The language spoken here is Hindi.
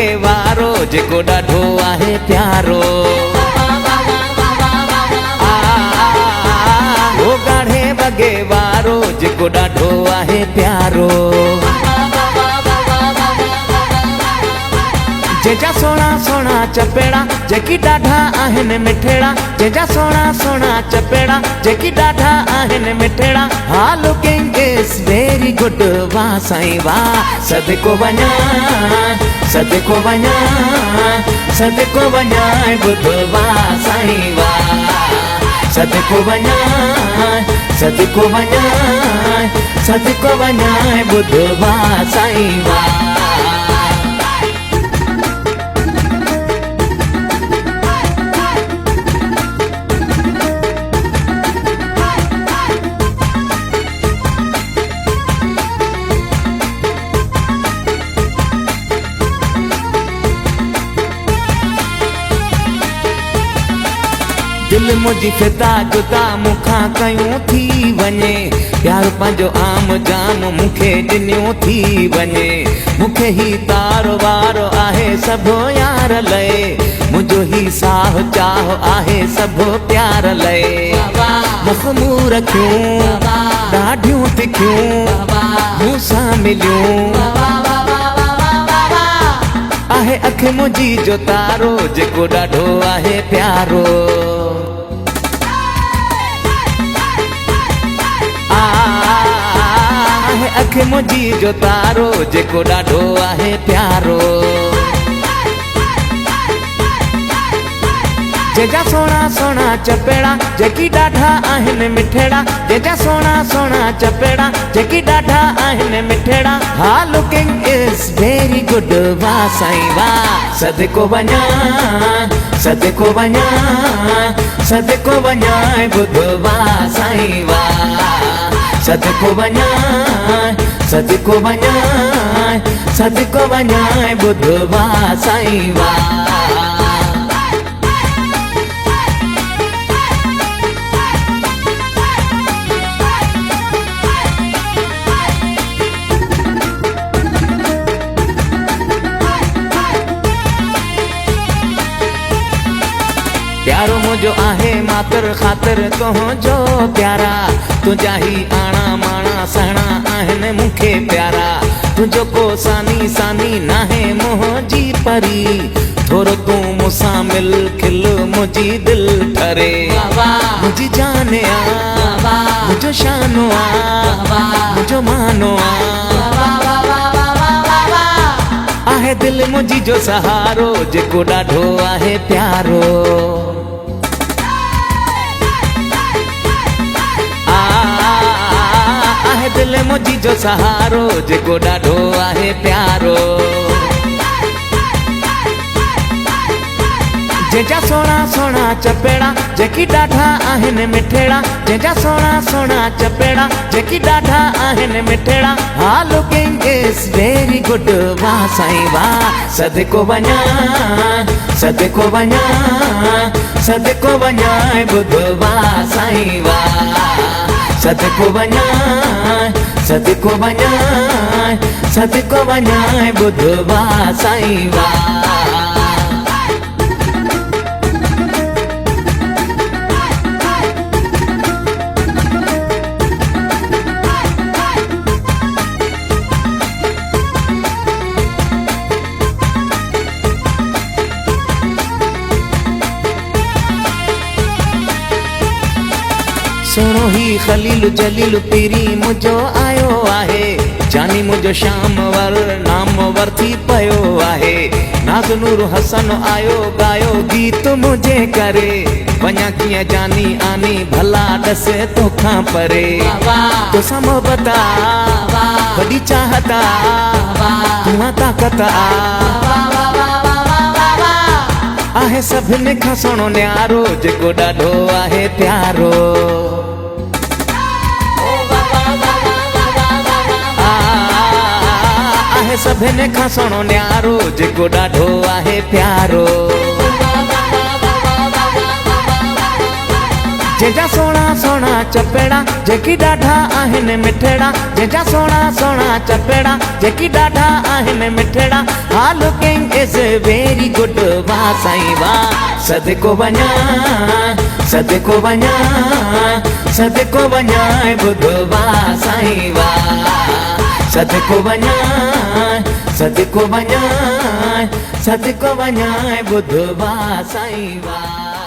बगे वारो जेको ॾाढो आहे प्यारो। ओ ॻाढ़े बगे वारो जेको ॾाढो आहे प्यारो। जेजा सोना सोना चपेड़ा जेकी ॾाढा आहिनि मिठड़ा। जेजा सोना सोना चपेड़ा जेकी ॾाढा आहिनि मिठड़ा। हा लुकिंग इज वेरी गुड वाह साईं वाह। सदको वञा सदको वञा सदको वञा ॿुध वाह साईं वाह। सदको वञा सदको वञा सदको वञा ॿुध वाह साईं वाह। दिल मुझी फिदा जुदा मुखा कयूं थी वञे। प्यार पंहिंजो आम जाम मूंखे ॾिनियो थी वञे। मूंखे ही तार वार आहे सभु यार लए। मुंहिंजो ही साह चाह आहे सभु प्यार लए। मखमूर रखियूं ॾाढियूं तिखियूं मूंसां मिलियूं। आहे अख मुंहिंजी जो तारो जेको ॾाढो आहे प्यारो। आहे अख मुंहिंजी जो तारो जेको ॾाढो आहे प्यारो। जेजा सोना सोना चपेड़ा जेकी ॾाढा आहिनि मिठड़ा। जेजा सोना सोना चपेड़ा जेकी ॾाढा आहिनि मिठड़ा। हा लुकिंग इज वेरी गुड वाह साईं वाह। सदको वञा सदको वञा सदको वञा ॿुध वाह साईं वाह। सदको वञा सदको वञा सदको वञा ॿुध वाह साईं वाह। प्यारो मुझो आहे मातर ख़ातिर तुंहिंजो प्यारा। तुंहिंजा ही आना माना सहणा आहिनि मूंखे प्यारा। तुंहिंजो को सानी सानी नाहे मुंहिंजी परी। थोरो तूं मूंसां मिल खिल मुंहिंजी दिलि ठरे। मुंहिंजी जान आ मुंहिंजो शानो आ मुंहिंजो मानो आ। आहे दिल मुंहिंजी जो सहारो जेको ॾाढो आहे प्यारो। आहे दिल मुंहिंजी जो सहारो जेको ॾाढो आहे प्यारो। जेजा सोना सोना चपेड़ा जेकी ॾाढा आहिनि मिठड़ा। जेजा सोना सोना चपेड़ा जेकी ॾाढा आहिनि मिठड़ा। हा लुकिंग इज वेरी गुड वाह साईं वाह। सदको वञा सदको वञा सदको वञा ॿुध वाह साईं वाह। सदको वञा सदको वञा सदको वञा ॿुध वाह साईं वाह। सोनो ही खलील जलील पीरी मुझो आयो आहे। जानी मुझो शाम वर नाम वरती पयो आहे। नाज़ नूर हसन आयो गायो गीत मुझे करे। वञा कीअं जानी आनी भला ॾस तोखां परे। तोसां मोहबत वॾी चाहत तूं ताक़त आहे सभिनी खां सुहिणो न्यारो जेको ॾाढो आहे प्यारो। आहे सभिनी खां सुहिणो न्यारो जेको ॾाढो आहे प्यारो। जंहिंजा सुहिणा सुहिणा चपेड़ा जेकी ॾाढा आहिनि मिठड़ा जंहिंजा सुहिणा सुहिणा चपेड़ा जेकी ॾाढा आहिनि मिठड़ा हा लुकिंग इज़ वेरी गुड वाह साईं वाह सदको वञा सदको वञा सदको वञा ॿुध वाह साईं वाह सदको वञा सदको वञा सदको वञा ॿुध वाह साईं वाह।